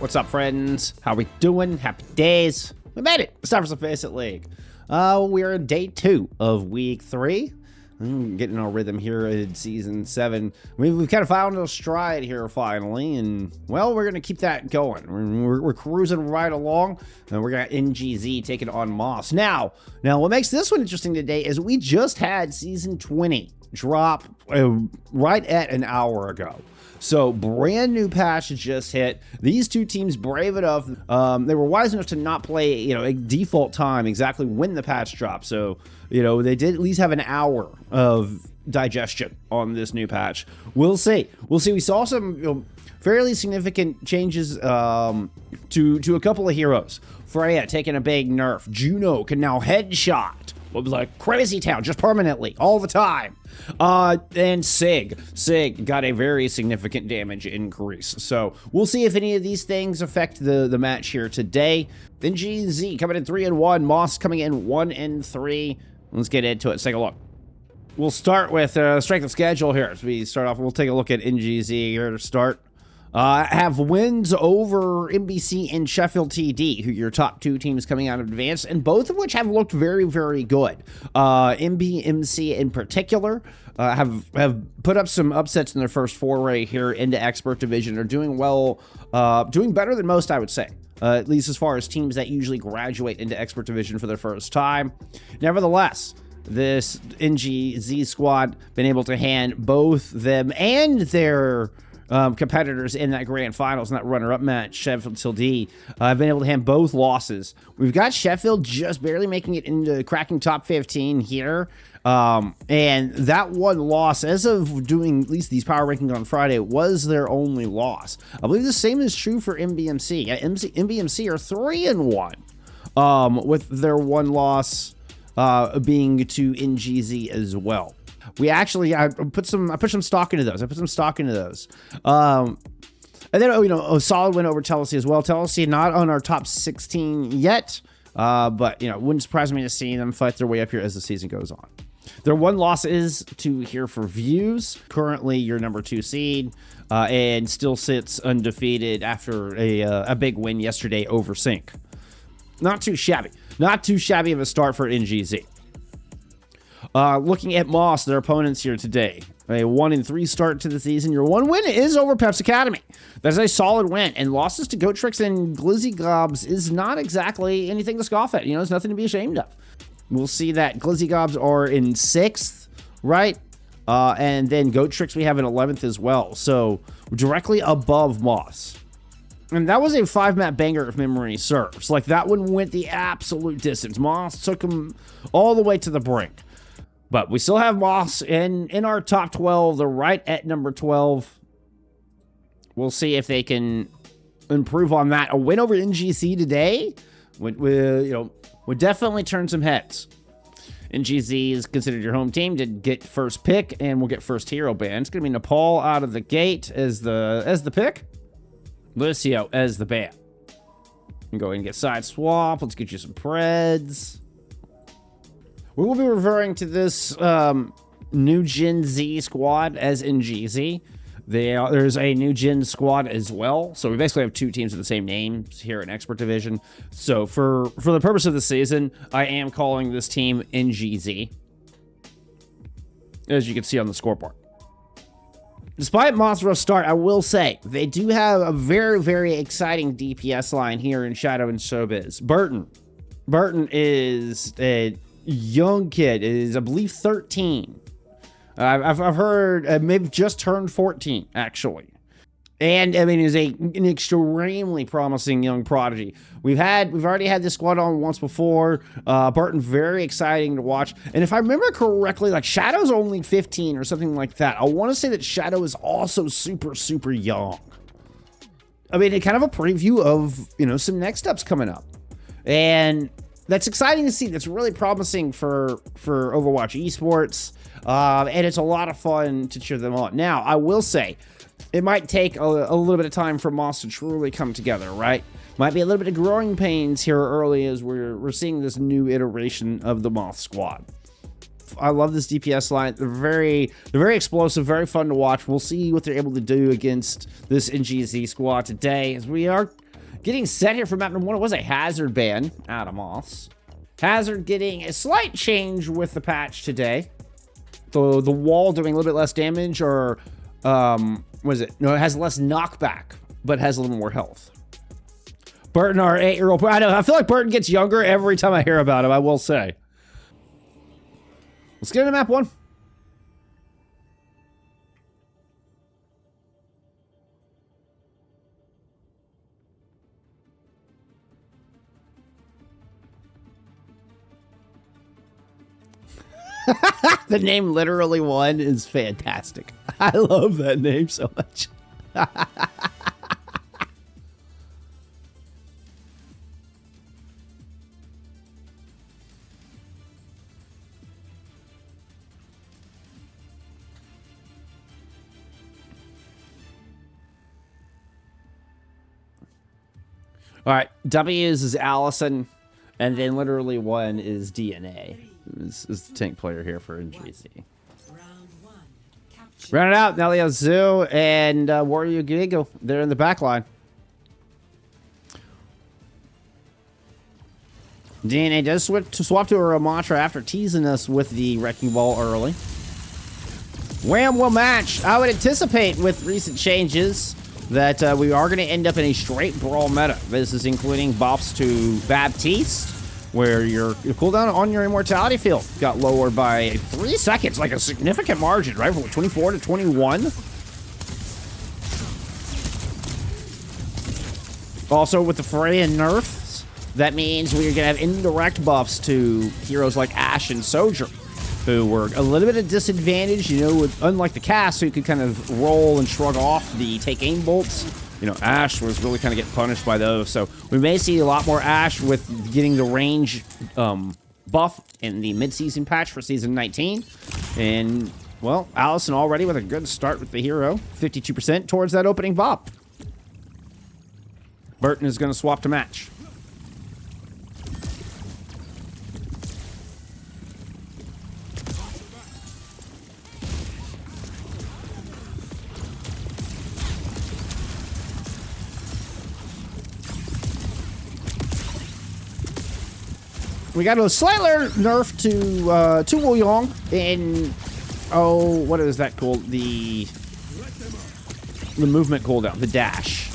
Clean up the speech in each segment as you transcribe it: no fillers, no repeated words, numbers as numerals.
What's up, friends? How we doing? Happy days. We made it. It's time for some FACEIT League. We're in day 2 of week 3. Getting our rhythm here in season 7. We've kind of found a stride here finally, and well, we're gonna keep that going. We're cruising right along, and we're gonna NGZ taking on Moths. Now, what makes this one interesting today is we just had season 20 drop right at an hour ago. So brand new patch just hit. These two teams brave enough. They were wise enough to not play, a default time exactly when the patch dropped. So, they did at least have an hour of digestion on this new patch. We'll see. We saw some fairly significant changes to a couple of heroes. Freya taking a big nerf. Juno can now headshot. What was like Crazy Town just permanently all the time. And Sig got a very significant damage increase. So we'll see if any of these things affect the match here today. Then NewGenZ coming in 3-1, Moths coming in 1-3. Let's get into it. Let's take a look. We'll start with strength of schedule here. As we start off, we'll take a look at NewGenZ here to start. Have wins over MBC and Sheffield TD, who are your top 2 teams coming out of advance, and both of which have looked very, very good. MBMC in particular have put up some upsets in their first foray here into Expert Division. Are doing well, doing better than most, I would say. At least as far as teams that usually graduate into Expert Division for their first time. Nevertheless, this NewGenZ squad been able to hand both them and their competitors in that grand finals and that runner-up match, Sheffield TD, have been able to hand both losses. We've got Sheffield just barely making it into cracking top 15 here. And that one loss, as of doing at least these power rankings on Friday, was their only loss. I believe the same is true for MBMC. MBMC are 3-1, with their one loss being to NGZ as well. We actually, I put some stock into those. And then, a solid win over Tennessee as well. Tennessee not on our top 16 yet, but, it wouldn't surprise me to see them fight their way up here as the season goes on. Their one loss is to Here for Views, currently your number 2 seed, and still sits undefeated after a big win yesterday over Sync. Not too shabby of a start for NGZ. Looking at Moths, their opponents here today. A 1-3 start to the season. Your one win is over Peps Academy. That's a solid win. And losses to Gotrix and Glizzy Gobs is not exactly anything to scoff at. It's nothing to be ashamed of. We'll see that Glizzy Gobs are in 6th, right? And then Gotrix we have in 11th as well. So directly above Moths. And that was a 5-map banger if memory serves. Like, that one went the absolute distance. Moths took them all the way to the brink. But we still have Moths in our top 12. They're right at number 12. We'll see if they can improve on that. A win over NGC today would definitely turn some heads. NGZ is considered your home team to get first pick, and we'll get first hero ban. It's going to be Nepal out of the gate as the pick. Lucio as the ban. And go ahead and get side swap. Let's get you some Preds. We will be referring to this NewGenZ squad as NGZ. There's a NewGen squad as well. So we basically have 2 teams with the same names here in Expert Division. So for the purpose of the season, I am calling this team NGZ, as you can see on the scoreboard. Despite Moths' rough start, I will say they do have a very, very exciting DPS line here in Shadow and Showbiz. Burton is a young kid, is I believe 13. I've heard maybe just turned 14 actually, and I mean is an extremely promising young prodigy. We've already had this squad on once before. Burton, very exciting to watch, and if I remember correctly, like Shadow's only 15 or something like that. I want to say that Shadow is also super young. I mean, kind of a preview of some next steps coming up, and that's exciting to see. That's really promising for Overwatch esports, and it's a lot of fun to cheer them on. Now, I will say, it might take a little bit of time for Moths to truly come together, right? Might be a little bit of growing pains here early as we're seeing this new iteration of the Moths squad. I love this DPS line. They're very explosive, very fun to watch. We'll see what they're able to do against this NGZ squad today, as we are Getting set here for map number 1, it was a hazard ban out of Moths. Hazard getting a slight change with the patch today. So the wall doing a little bit less damage, or what is it? No, it has less knockback, but has a little more health. Burton, our 8-year-old. I know, I feel like Burton gets younger every time I hear about him, I will say. Let's get into map 1. The name Literally One is fantastic. I love that name so much. All right, W's is Allison, and then Literally One is DNA. Is the tank player here for NGZ. Round it out, Ilios Zoo and Warrior Gigo. They're in the back line. DNA does swap to a Ramatra after teasing us with the Wrecking Ball early. Wham will match. I would anticipate with recent changes that we are going to end up in a straight brawl meta. This is including buffs to Baptiste, where your cooldown on your immortality field got lowered by 3 seconds, like a significant margin, right? From 24 to 21. Also, with the Freya nerfs, that means we're going to have indirect buffs to heroes like Ashe and Sojourn, who were a little bit of disadvantage, you know, unlike the cast, so you could kind of roll and shrug off the take aim bolts. You know, Ashe was really kind of getting punished by those. So we may see a lot more Ashe with getting the range buff in the mid-season patch for Season 19. And, well, Allison already with a good start with the hero. 52% towards that opening bop. Burton is going to swap to match. We got a slight nerf to Wu Yong in, oh, what is that called? The movement cooldown, the dash.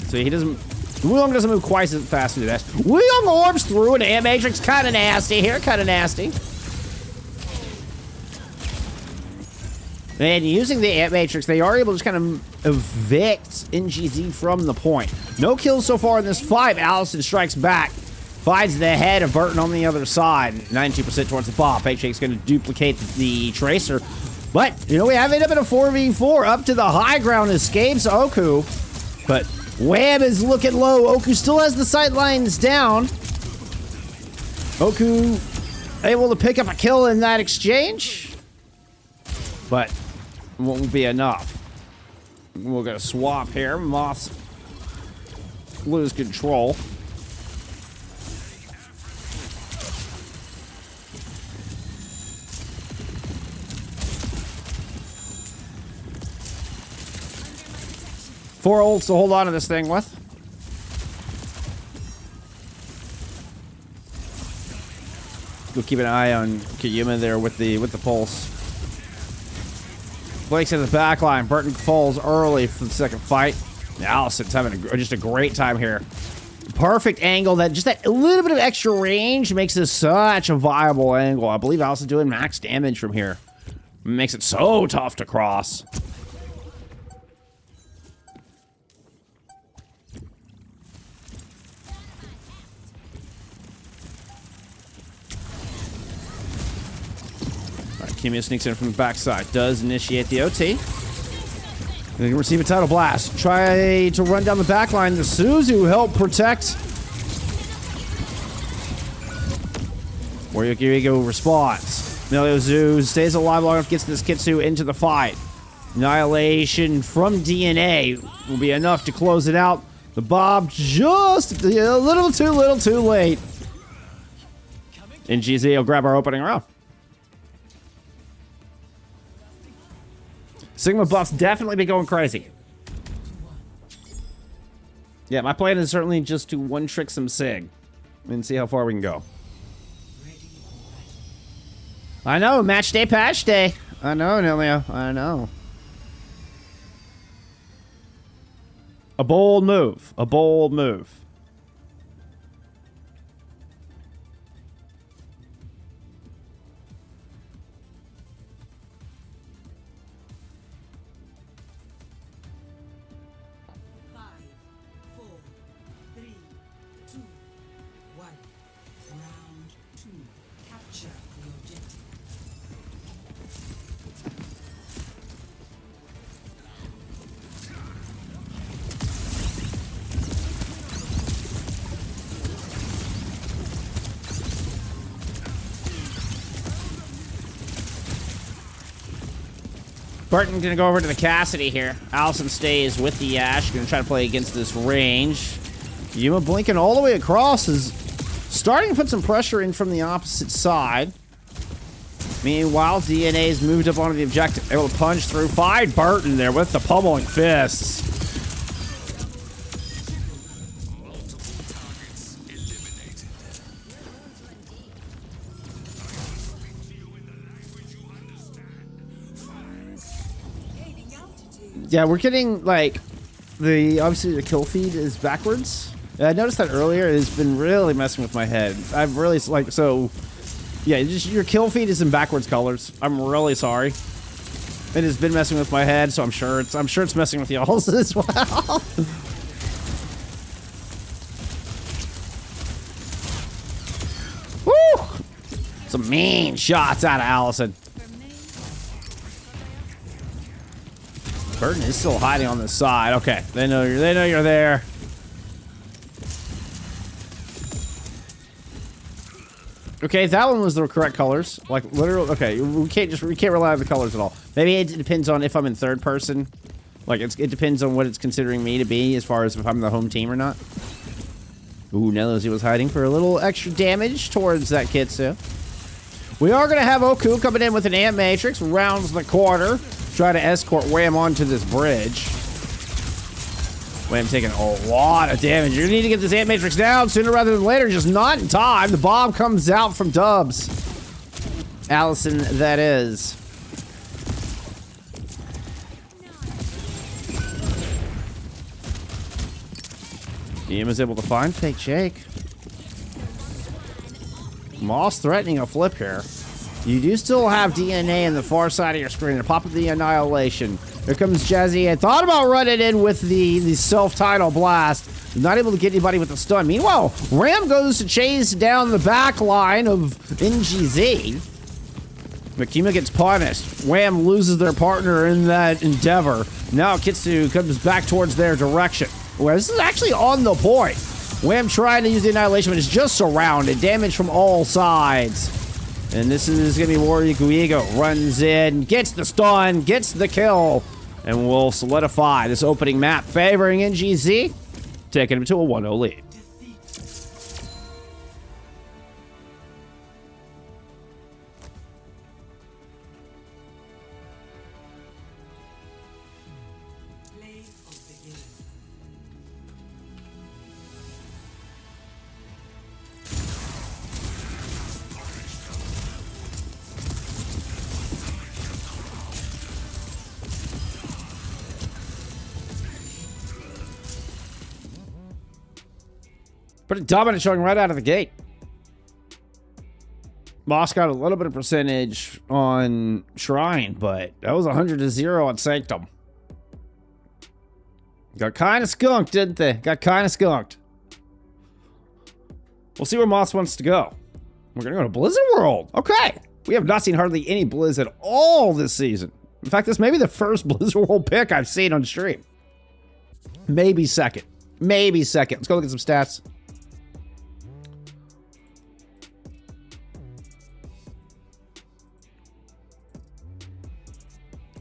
So he doesn't, Wu Yong doesn't move quite as fast as the dash. Wu Yong orbs through an Ant Matrix, kind of nasty here, kind of nasty. And using the Ant Matrix, they are able to just kind of evict NGZ from the point. No kills so far in this fight. Allison strikes back. Finds the head of Burton on the other side. 92% towards the bop. H-Shake's going to duplicate the Tracer. But, you know, we have it up in a 4v4. Up to the high ground escapes Oku. But Wham is looking low. Oku still has the sight lines down. Oku able to pick up a kill in that exchange. But won't be enough. We're going to swap here. Moths lose control. Four ults to hold on to this thing with. We'll keep an eye on Kiyuma there with the pulse. Blake's in the back line. Burton falls early for the second fight. Allison's having just a great time here. Perfect angle. Just that little bit of extra range makes this such a viable angle. I believe Allison's doing max damage from here. Makes it so tough to cross. Kimia sneaks in from the backside. Does initiate the OT. They can receive a Tidal Blast. Try to run down the back line. The Suzu help protect. Warrior Girigo responds. Ilios stays alive long enough, gets this Kitsu into the fight. Annihilation from DNA will be enough to close it out. The Bob just a little too late. And GZ will grab our opening round. Sigma buffs definitely be going crazy. Yeah, my plan is certainly just to one-trick some Sig and see how far we can go. I know, match day, patch day. I know, Nelio. I know. A bold move. A bold move. Barton gonna go over to the Cassidy here. Allison stays with the Ashe. Gonna try to play against this range. Yuma blinking all the way across is starting to put some pressure in from the opposite side. Meanwhile, DNA's moved up onto the objective. Able to punch through. Find Barton there with the pummeling fists. Yeah, we're getting, like, obviously the kill feed is backwards. I noticed that earlier. It's been really messing with my head. I've really, like, so, yeah, just your kill feed is in backwards colors. I'm really sorry. It has been messing with my head, so I'm sure it's messing with y'all's as well. Woo! Some mean shots out of Allison. Burton is still hiding on the side. Okay, they know you're there. Okay, that one was the correct colors. Like literal. Okay, we can't rely on the colors at all. Maybe it depends on if I'm in third person. Like it depends on what it's considering me to be as far as if I'm the home team or not. Ooh, Nellozy was hiding for a little extra damage towards that Kitsu. We are gonna have Oku coming in with an Ant Matrix, rounds the corner. Try to escort Wham onto this bridge. Wham taking a lot of damage. You need to get this Ant Matrix down sooner rather than later. Just not in time. The bomb comes out from Dubs. Allison, that is. Ian is able to find Fake Jake. Moss threatening a flip here. You do still have DNA in the far side of your screen. They're popping the Annihilation. Here comes Jazzy. I thought about running in with the self-title blast. Not able to get anybody with the stun. Meanwhile, Ram goes to chase down the back line of NGZ. Makima gets punished. Wham loses their partner in that endeavor. Now Kitsu comes back towards their direction. Well, this is actually on the point. Wham trying to use the Annihilation, but it's just surrounded. Damage from all sides. And this is going to be Warrior Guigo. Runs in, gets the stun, gets the kill, and will solidify this opening map, favoring NGZ, taking him to a 1-0 lead. Pretty dominant showing right out of the gate. Moss got a little bit of percentage on Shrine, but that was 100-0 on Sanctum. Got kind of skunked, didn't they? Got kind of skunked. We'll see where Moss wants to go. We're going to go to Blizzard World. Okay. We have not seen hardly any Blizz at all this season. In fact, this may be the first Blizzard World pick I've seen on stream. Maybe second. Maybe second. Let's go look at some stats.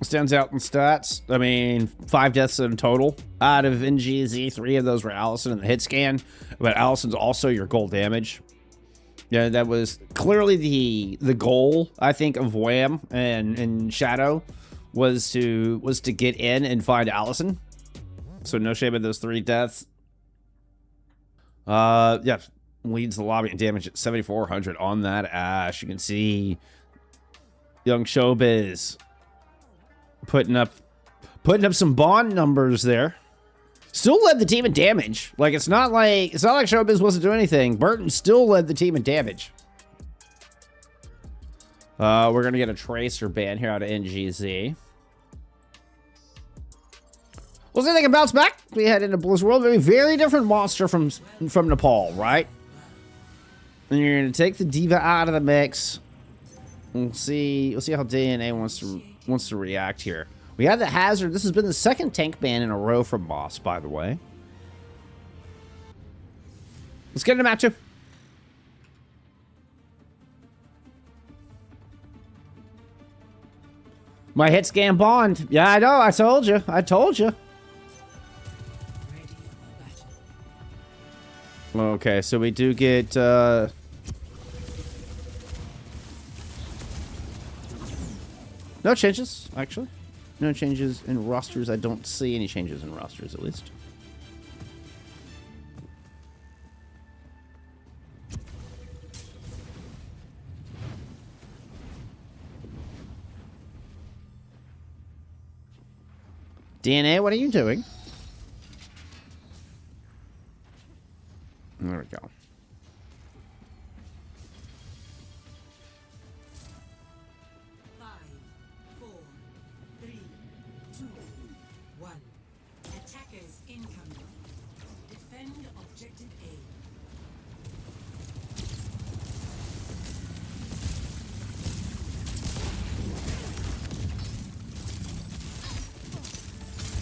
Stands out in stats. I mean, 5 deaths in total out of NGZ. 3 of those were Allison in the hit scan, but Allison's also your goal damage. Yeah, that was clearly the goal, I think, of Wham and Shadow was to get in and find Allison. So no shame in those 3 deaths. Yeah, leads the lobby in damage at 7,400 on that Ashe. You can see young Showbiz putting up some bond numbers there. Still led the team in damage. Like it's not like Showbiz wasn't doing anything. Burton still led the team in damage. We're gonna get a Tracer ban here out of NGZ. We'll see if they can bounce back. We head into Blizzard World. Very different monster from Nepal, right? And you're gonna take the Diva out of the mix. We'll see how DNA wants to react here. We have the Hazard. This has been the second tank ban in a row from Moths, by the way. Let's get into match 2. My hit scan bond. Yeah, I know. I told you. Okay, so we do get... no changes, actually. No changes in rosters. I don't see any changes in rosters, at least. DNA, what are you doing? There we go.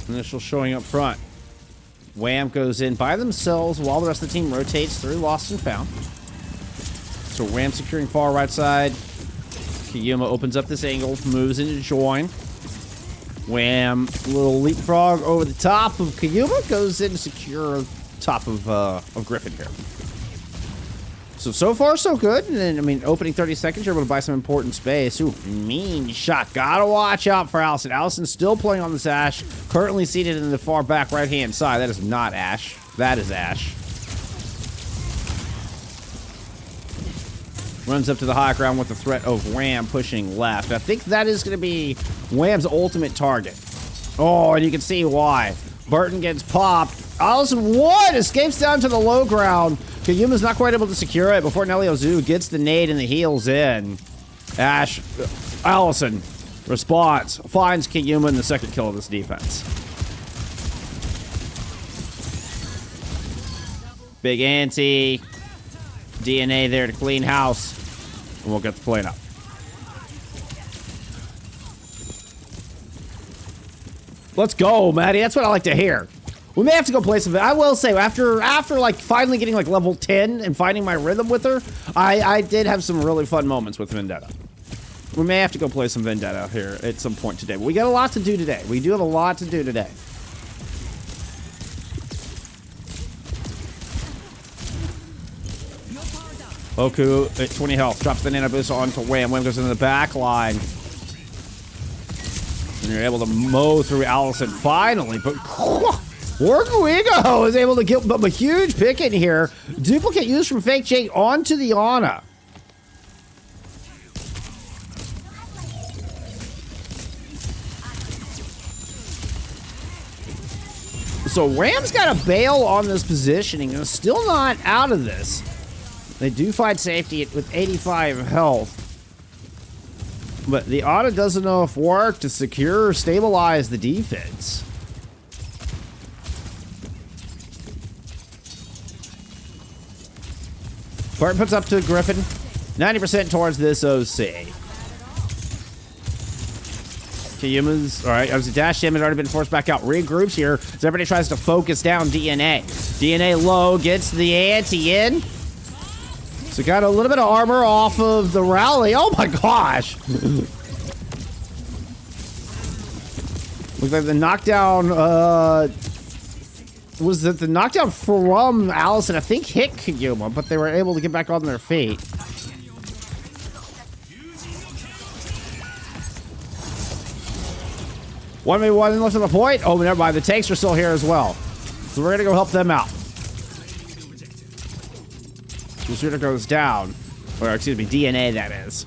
Initial showing up front. Wham goes in by themselves while the rest of the team rotates through Lost and Found. So Wham securing far right side. Kiyuma opens up this angle, moves into join. Wham, little leapfrog over the top of Kiyuma, goes in to secure top of Griffin here. So far, so good. And I mean, opening 30 seconds, you're able to buy some important space. Ooh, mean shot. Gotta watch out for Allison. Allison's still playing on this Ashe. Currently seated in the far back right-hand side. That is not Ashe. That is Ashe. Runs up to the high ground with the threat of Wham pushing left. I think that is going to be Wham's ultimate target. Oh, and you can see why. Burton gets popped. Allison, what? Escapes down to the low ground. Kiyuma's not quite able to secure it before Nelio Zoo gets the nade and the heals in. Allison responds, finds Kiyuma in the second kill of this defense. Big anti. DNA there to clean house. And we'll get the plane up. Let's go, Maddie. That's what I like to hear. We may have to go play some. I will say, after like finally getting like level 10 and finding my rhythm with her, I did have some really fun moments with Vendetta. We may have to go play some Vendetta here at some point today. But we got a lot to do today. We do have a lot to do today. Oku at 20 health. Drops the nano boost onto Wham. Wham goes into the back line. And you're able to mow through Allison finally. But Orguigo is able to get a huge pick in here. Duplicate used from Fake Jake onto the Ana. So Ram's got a bail on this positioning and is still not out of this. They do find safety with 85 health. But the Ana does enough work to secure or stabilize the defense. Barton puts up to Griffin. 90% towards this OC. Kiyuma's, all right, as a dash damage already been forced back out. Regroups here as everybody tries to focus down DNA. DNA low, gets the anti in. So got a little bit of armor off of the rally. Oh my gosh. Looks like the knockdown, was that the knockdown from Allison, I think, hit Kiyuma, but they were able to get back on their feet. One v one left on the point. Oh, never mind. The tanks are still here as well. So we're going to go help them out. the sooner it goes down. Or, excuse me, DNA, that is.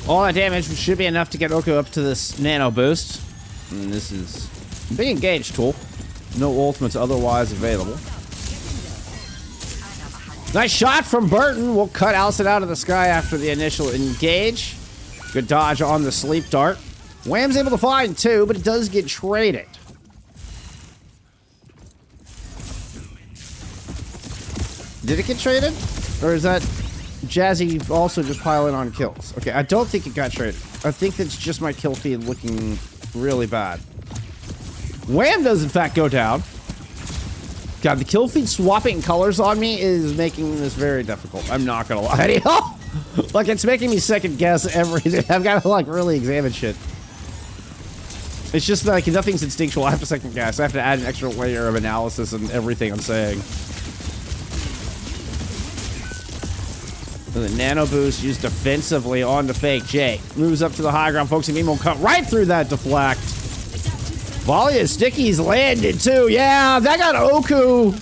All that damage should be enough to get Oku up to this nano boost. And this is a big engage tool. No ultimates otherwise available. Nice shot from Burton. We'll cut Allison out of the sky after the initial engage. Good dodge on the sleep dart. Wham's able to find two, but it does get traded. Did it get traded? Or is that Jazzy also just piling on kills? Okay, I don't think it got traded. I think that's just my kill feed looking really bad. Wham does in fact go down. God, the kill feed swapping colors on me is making this very difficult. I'm not gonna lie to you. Like, it's making me second guess everything. I've got to like really examine shit. It's just like nothing's instinctual. I have to second guess. I have to add an extra layer of analysis and everything I'm saying. The nano boost used defensively on the fake J. Moves up to the high ground. Focusing beam will cut right through that deflect. Volley of stickies landed too. Yeah, that got Oku.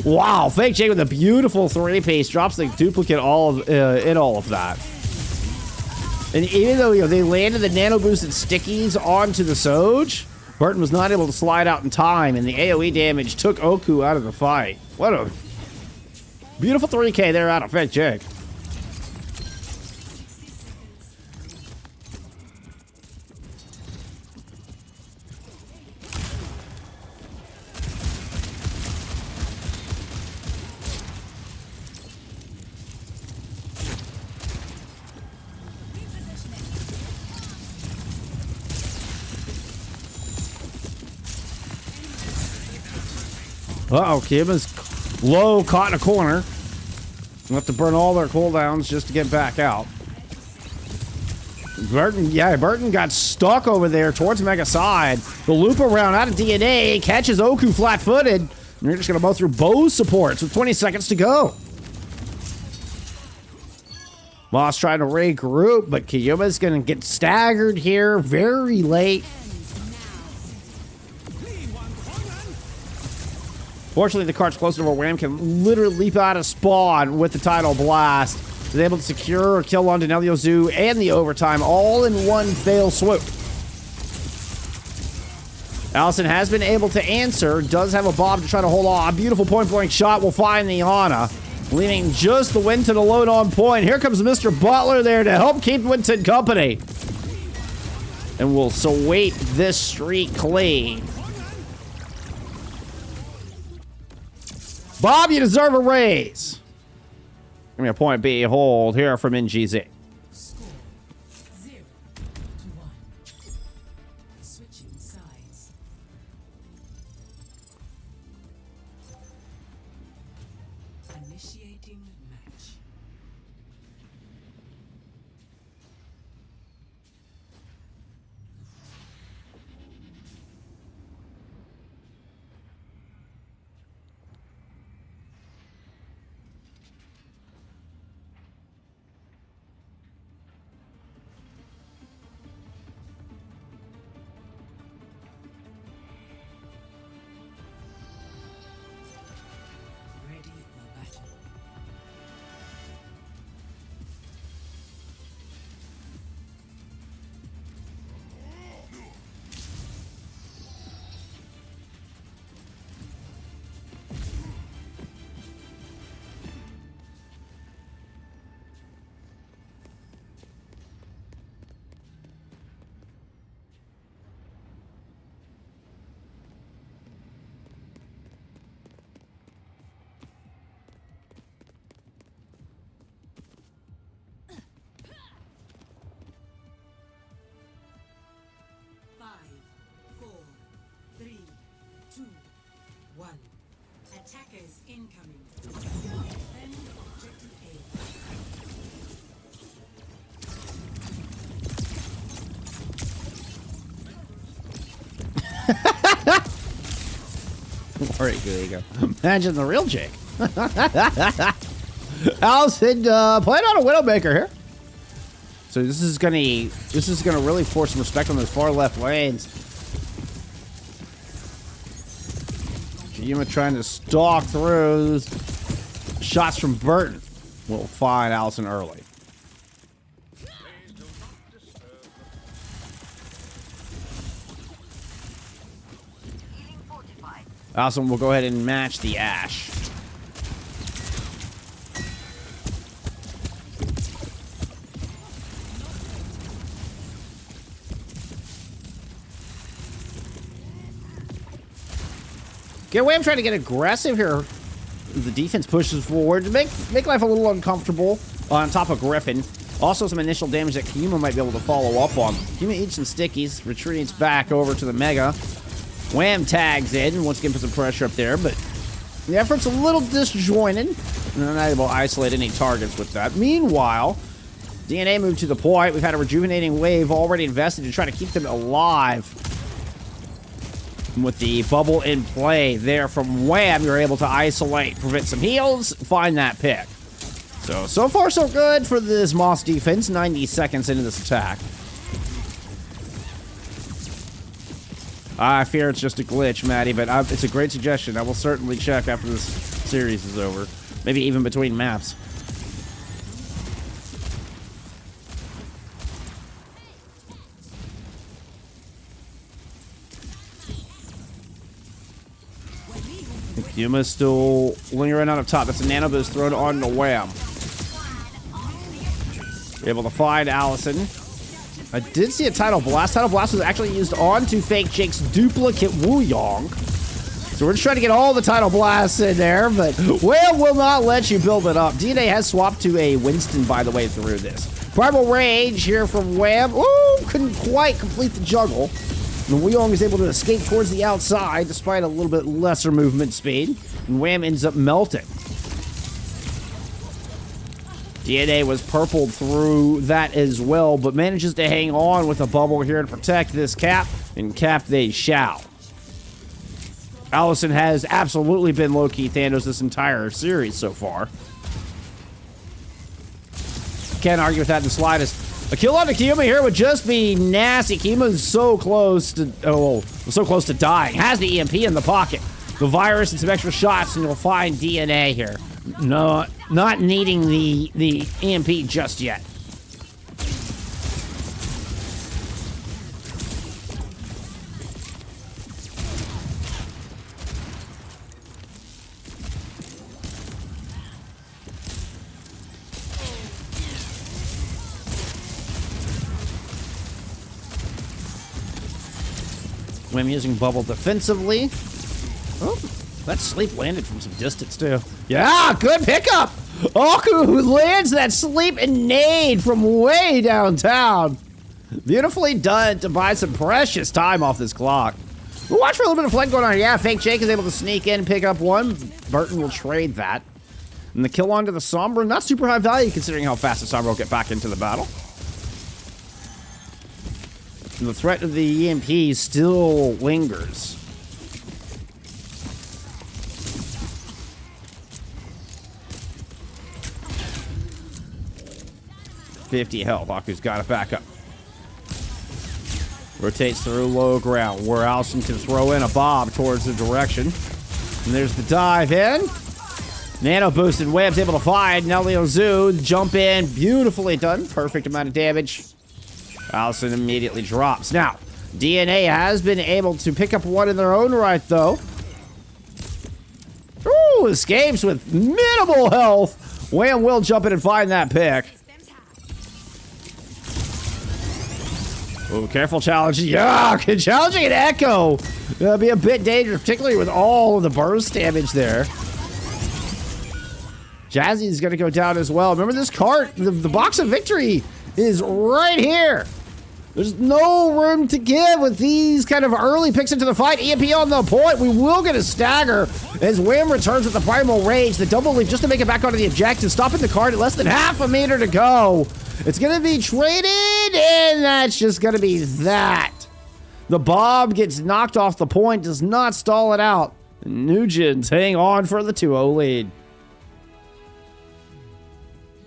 Wow, fake J with a beautiful three-piece. Drops the duplicate in all of that. And even though, you know, they landed the nano boosted stickies onto the Soj, Burton was not able to slide out in time, and the AoE damage took Oku out of the fight. What a beautiful 3K there out of fake J. Uh-oh, Kima's low, caught in a corner. We'll have to burn all their cooldowns just to get back out. Burton got stuck over there towards Mega side. The loop around out of DNA catches Oku flat-footed. And you're just going to bow through Bo's supports with 20 seconds to go. Moths trying to regroup, but Kiyuma's going to get staggered here very late. Fortunately, the cart's close enough where Wham can literally leap out of spawn with the Tidal Blast. He's able to secure a kill onto Ilios Zoo and the overtime all in one fail swoop. Allison has been able to answer, does have a bomb to try to hold on. A beautiful point-blank shot will find the Ana, leaving just the Winton alone on point. Here comes Mr. Butler there to help keep Winton company. And we'll sweep this streak clean. Bob, you deserve a raise. Give me a point B hold here from NGZ. Score 0-1. Switching sides. Initiating match. Ready for battle. Attackers incoming. Defend objective A. All right, there you go. Imagine the real Jake. Allison playing on a Widowmaker here. So this is gonna really force some respect on those far left lanes. Yuma trying to stalk through. Shots from Burton will find Allison early. Allison will go ahead and match the Ash. Get away, I'm trying to get aggressive here. The defense pushes forward to make life a little uncomfortable on top of Griffin. Also some initial damage that Kiyuma might be able to follow up on. Kiyuma eats some stickies, retreats back over to the Mega. Wham tags in, once again put some pressure up there, but the effort's a little disjointed. And they're not able to isolate any targets with that. Meanwhile, DNA moved to the point. We've had a rejuvenating wave already invested to try to keep them alive. With the bubble in play there from Wham, you're able to isolate, prevent some heals, find that pick. So far so good for this Moths defense, 90 seconds into this attack. I fear it's just a glitch, Maddie, but it's a great suggestion. I will certainly check after this series is over. Maybe even between maps. Yuma's still lingering out up top. That's a nano boost thrown on to Wham. Able to find Allison. I did see a Tidal Blast. Tidal Blast was actually used onto Fake Jake's duplicate Wooyong. So we're just trying to get all the Tidal Blasts in there, but Wham will not let you build it up. DNA has swapped to a Winston, by the way, through this. Primal Rage here from Wham. Ooh, couldn't quite complete the juggle. The Wooyong is able to escape towards the outside despite a little bit lesser movement speed. And Wham ends up melting. DNA was purpled through that as well, but manages to hang on with a bubble here to protect this cap, and cap they shall. Allison has absolutely been low-key Thanos this entire series so far. Can't argue with that in the slightest. A kill on the Kiyuma here would just be nasty. Kiyuma's so close to dying. Has the EMP in the pocket. The virus and some extra shots, and you'll find DNA here. No, not needing the EMP just yet. Wham using bubble defensively. Oh, that sleep landed from some distance too. Yeah, good pickup. Aku lands that sleep and nade from way downtown. Beautifully done to buy some precious time off this clock. We'll watch for a little bit of flank going on. Yeah, Fake Jake is able to sneak in, pick up one. Burton will trade that. And the kill onto the Sombra, not super high value considering how fast the Sombra will get back into the battle. And the threat of the EMP still lingers. $50 health. Aku's got it back up. Rotates through low ground where Allison can throw in a bob towards the direction. And there's the dive in. Nano boosted Web's able to find Nelio Zoo. Jump in. Beautifully done. Perfect amount of damage. Allison immediately drops. Now, DNA has been able to pick up one in their own right, though. Ooh, escapes with minimal health. Wham will jump in and find that pick. Oh, careful challenge. Yeah, challenging an Echo. That'll be a bit dangerous, particularly with all of the burst damage there. Jazzy's going to go down as well. Remember this cart? The box of victory is right here. There's no room to give with these kind of early picks into the fight. EMP on the point. We will get a stagger as Wham returns with the Primal Rage. The double leap just to make it back onto the objective. Stopping the card at less than half a meter to go. It's going to be traded, and that's just going to be that. The Bob gets knocked off the point, does not stall it out. NewGenZ hang on for the 2-0 lead.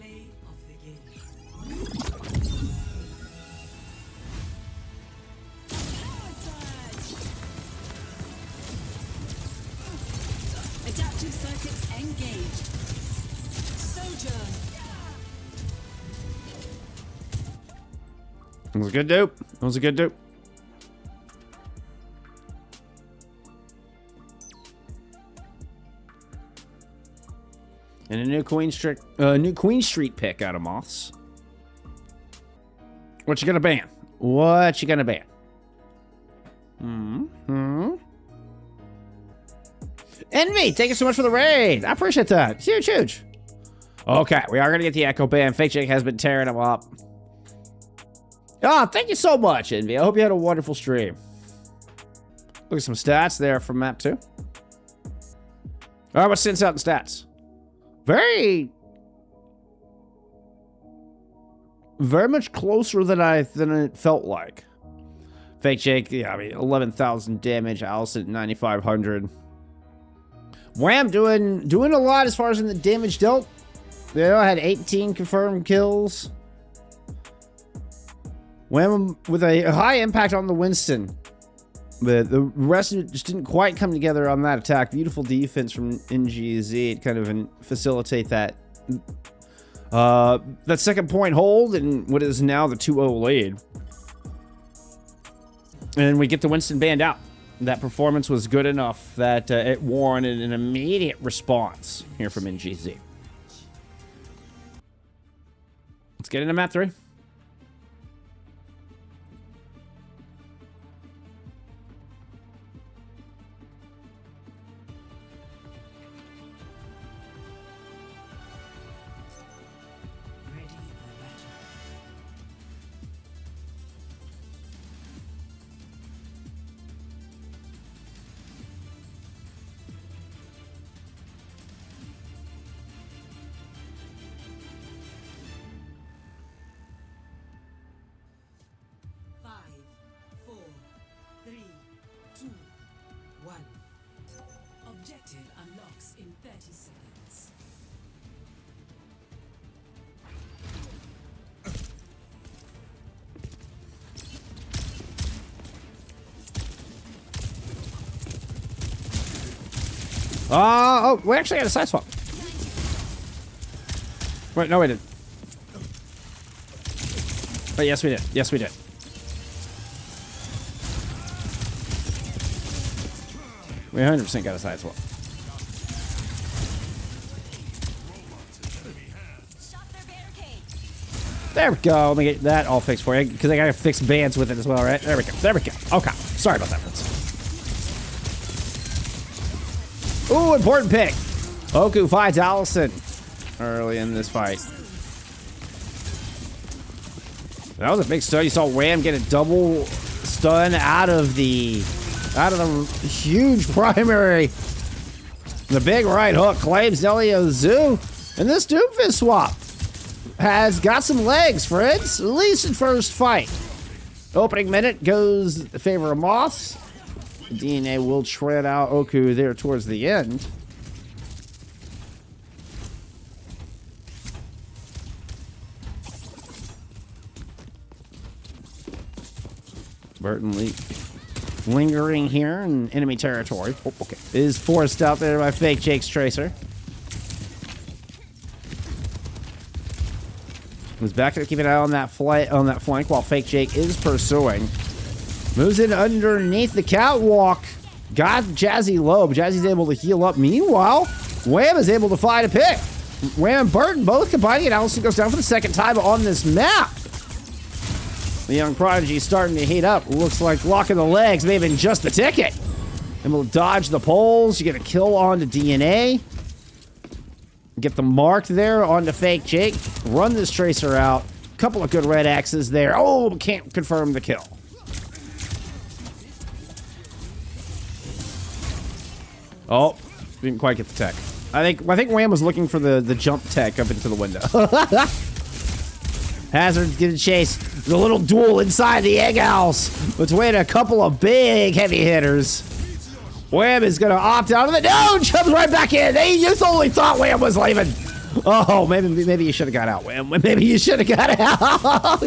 Play of the game. Adaptive circuits engaged. Sojourn. That was a good dupe. That was a good dupe. And a new Queen Street pick out of Moths. What you gonna ban? What you gonna ban? Envy, thank you so much for the raid. I appreciate that. Huge, huge. Okay, we are gonna get the Echo ban. FACEIT has been tearing them up. Oh, thank you so much, Envy. I hope you had a wonderful stream. Look at some stats there from map 2. All right, what's sends out in stats? Very much closer than it felt like. FACEIT, yeah, I mean, 11,000 damage. Allison, 9,500. Wham doing a lot as far as in the damage dealt. They all had 18 confirmed kills. Wham with a high impact on the Winston. But the rest of it just didn't quite come together on that attack. Beautiful defense from NewGenZ to kind of facilitate that second point hold and what is now the 2-0 lead. And we get the Winston banned out. That performance was good enough that it warranted an immediate response here from NewGenZ. Let's get into map 3. Ready for battle. Five, four, three, two, one. Objective unlocks in 30 seconds. Oh, we actually had a side swap. Wait, no, we didn't. But yes, we did. Yes, we did. We 100% got a side swap. There we go. Let me get that all fixed for you, because I gotta fix bands with it as well, right? There we go. There we go. Okay. Sorry about that, friends. Ooh, important pick. Oku finds Allison early in this fight. That was a big stun. You saw Wham get a double stun out of the huge primary. The big right hook claims Ilios, and this Doomfist swap has got some legs, friends. At least in first fight. Opening minute goes in favor of Moths. DNA will tread out Oku there towards the end. Burton Lee lingering here in enemy territory. Oh, okay. Is forced out there by FACEIT's Tracer. He's back to keep an eye on that flank while FACEIT is pursuing. Moves in underneath the catwalk. Got Jazzy low, but Jazzy's able to heal up. Meanwhile, Wham is able to find a pick. Wham and Burton both combining, and Allison goes down for the second time on this map. The young prodigy starting to heat up. Looks like locking the legs may have been just the ticket. And we'll dodge the poles. You get a kill onto DNA. Get the mark there onto FACEIT. Run this Tracer out. couple of good red X's there. Oh, can't confirm the kill. Oh, didn't quite get the tech. I think Wham was looking for the jump tech up into the window. Hazard getting chased. There's a little duel inside the egg house between a couple of big heavy hitters. Wham is going to opt out of it. No, jumps right back in. They just only thought Wham was leaving. Oh, maybe you should have got out, Wham. Maybe you should have got out.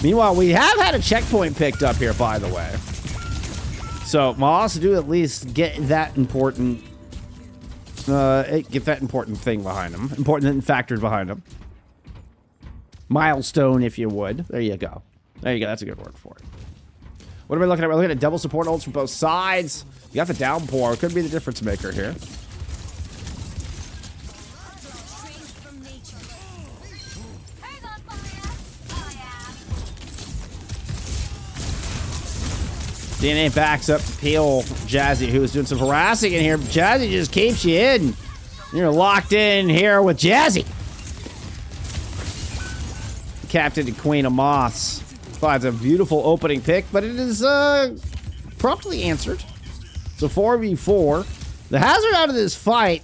Meanwhile, we have had a checkpoint picked up here, by the way. So, Moths do at least get that important, thing behind them. Important factor behind them. Milestone, if you would. There you go. There you go. That's a good word for it. What are we looking at? We're looking at double support ults from both sides. You got the downpour. Could be the difference maker here. DNA backs up to peel Jazzy, who is doing some harassing in here. Jazzy just keeps you in. You're locked in here with Jazzy. Captain and Queen of Moths finds a beautiful opening pick, but it is promptly answered. It's a 4v4. The hazard out of this fight.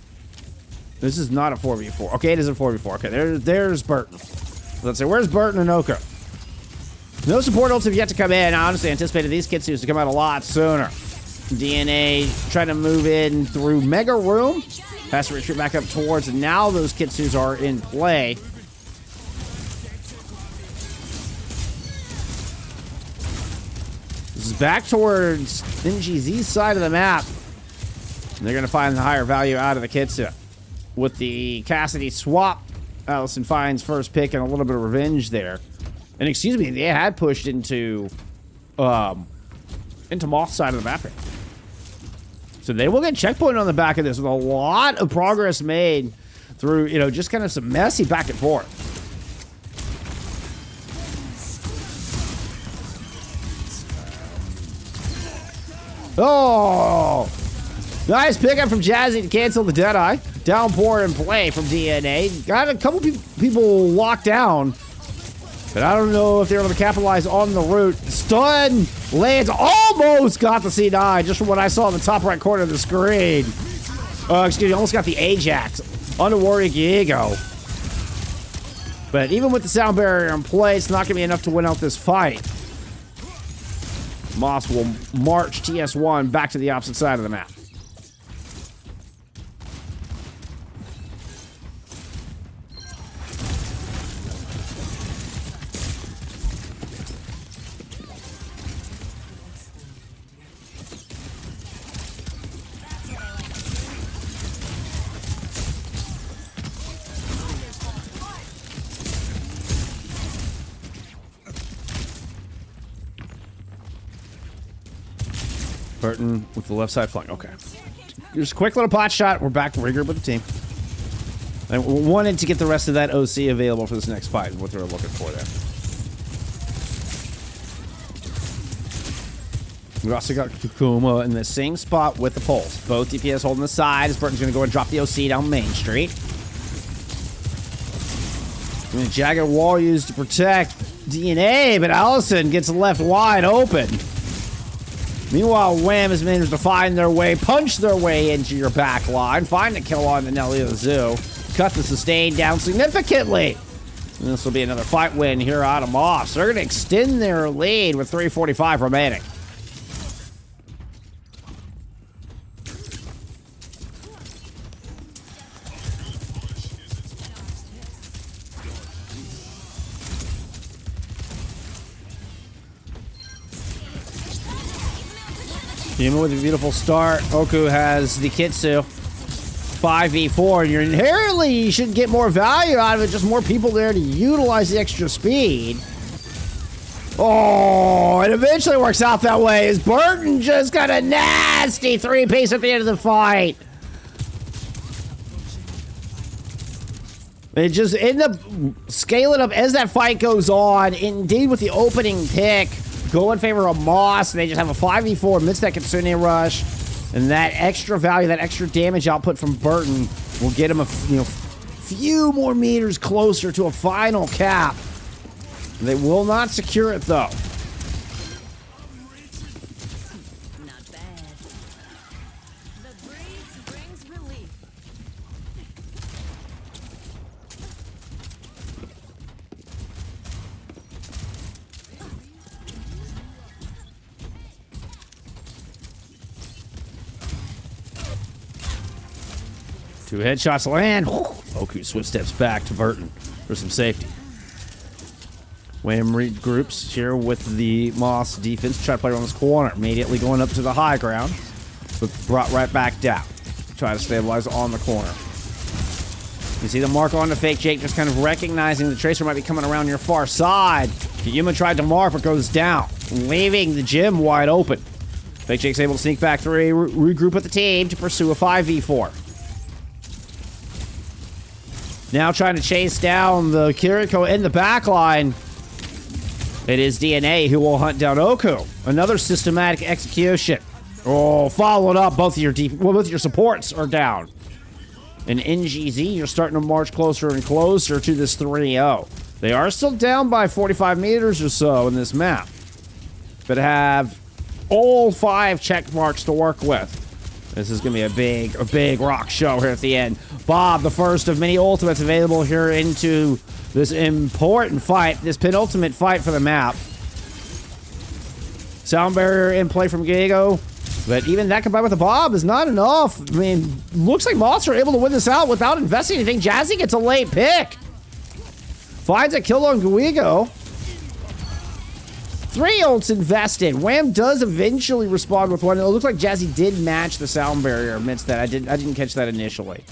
This is not a 4v4. Okay, it is a 4v4. Okay, there's Burton. Let's say, where's Burton and Oko? No support ults have yet to come in. I honestly anticipated these Kitsus to come out a lot sooner. DNA trying to move in through Mega Room. Has to retreat back up towards, and now those Kitsus are in play. This is back towards NewGenZ's side of the map. And they're going to find the higher value out of the Kitsu. With the Cassidy swap, Allison finds first pick and a little bit of revenge there. And excuse me, they had pushed into Moth's side of the map here. So they will get checkpoint on the back of this with a lot of progress made through, just kind of some messy back and forth. Oh! Nice pickup from Jazzy to cancel the Deadeye. Downpour in play from DNA. Got a couple people locked down. But I don't know if they're able to capitalize on the route. Stun lands, almost got the C9, just from what I saw in the top right corner of the screen. Excuse me, almost got the Ajax onto Warrior Diego. But even with the sound barrier in play, it's not going to be enough to win out this fight. Moths will march TS1 back to the opposite side of the map. Burton with the left side flank. Okay. Just a quick little pot shot. We're back rigor with the team. I wanted to get the rest of that OC available for this next fight, what they were looking for there. We also got Kukuma in the same spot with the pulse. Both DPS holding the side as Burton's going to go and drop the OC down Main Street. And a jagged wall used to protect DNA, but Allison gets left wide open. Meanwhile, Wham has managed to find their way, punch their way into your back line, find the kill on the Ilios Zoo, cut the sustain down significantly. And this will be another fight win here out of Moths. They're going to extend their lead with 3:45 remaining. Even with a beautiful start, Oku has the Kitsu 5v4, and you're inherently, you should get more value out of it, just more people there to utilize the extra speed. Oh, it eventually works out that way as Burton just got a nasty 3-piece at the end of the fight. It just ended up scaling up as that fight goes on. Indeed, with the opening pick, go in favor of Moss. They just have a 5v4 amidst that Kitsune rush. And that extra value, that extra damage output from Burton will get him a few more meters closer to a final cap. They will not secure it, though. Not bad. The breeze brings relief. Two headshots land. Oku swift steps back to Burton for some safety. Wham regroups here with the Moths defense. Try to play around this corner. Immediately going up to the high ground, but brought right back down. Try to stabilize on the corner. You see the mark on the fake Jake just kind of recognizing the Tracer might be coming around your far side. Yuma tried to mark but goes down, leaving the gym wide open. Fake Jake's able to sneak back through, regroup with the team to pursue a 5v4. Now trying to chase down the Kiriko in the back line. It is DNA who will hunt down Oku. Another systematic execution. Oh, followed up. Both of your supports are down. And NGZ, you're starting to march closer and closer to this 3-0. They are still down by 45 meters or so in this map, but have all 5 check marks to work with. This is going to be a big rock show here at the end. Bob, the first of many ultimates available here into this important fight, this penultimate fight for the map. Sound barrier in play from Gigo, but even that combined with the Bob is not enough. I mean, looks like Moths are able to win this out without investing anything. Jazzy gets a late pick. Finds a kill on Guigo. 3 ults invested. Wham does eventually respond with one. It looks like Jazzy did match the sound barrier amidst that. I didn't catch that initially.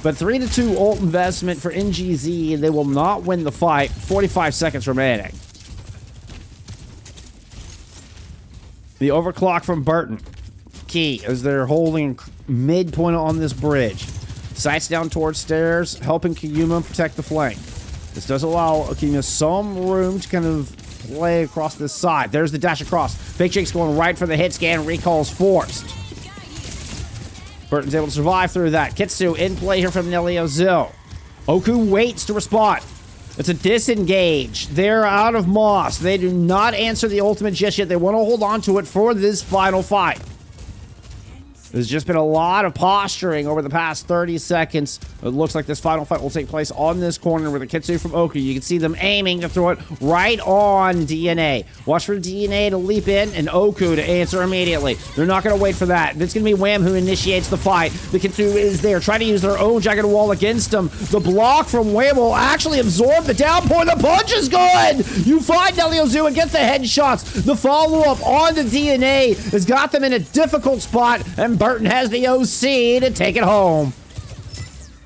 But 3-2 ult investment for NGZ. They will not win the fight. 45 seconds remaining. The overclock from Burton. Key as they're holding midpoint on this bridge. Sights down towards stairs, helping Kiyuma protect the flank. This does allow Kiyuma some room to kind of play across this side. There's the dash across. Fake Jake's going right for the hit scan. Recall's forced. Burton's able to survive through that. Kitsu in play here from Ilios. Oku waits to respond. It's a disengage. They're out of Moss. They do not answer the ultimate just yet. They want to hold on to it for this final fight. There's just been a lot of posturing over the past 30 seconds. It looks like this final fight will take place on this corner with a Kitsu from Oku. You can see them aiming to throw it right on DNA. Watch for DNA to leap in and Oku to answer immediately. They're not going to wait for that. It's going to be Wham who initiates the fight. The Kitsu is there, trying to use their own jagged wall against them. The block from Wham will actually absorb the downpour. The punch is good! You find Neliozu and get the headshots. The follow-up on the DNA has got them in a difficult spot, and Burton has the OC to take it home.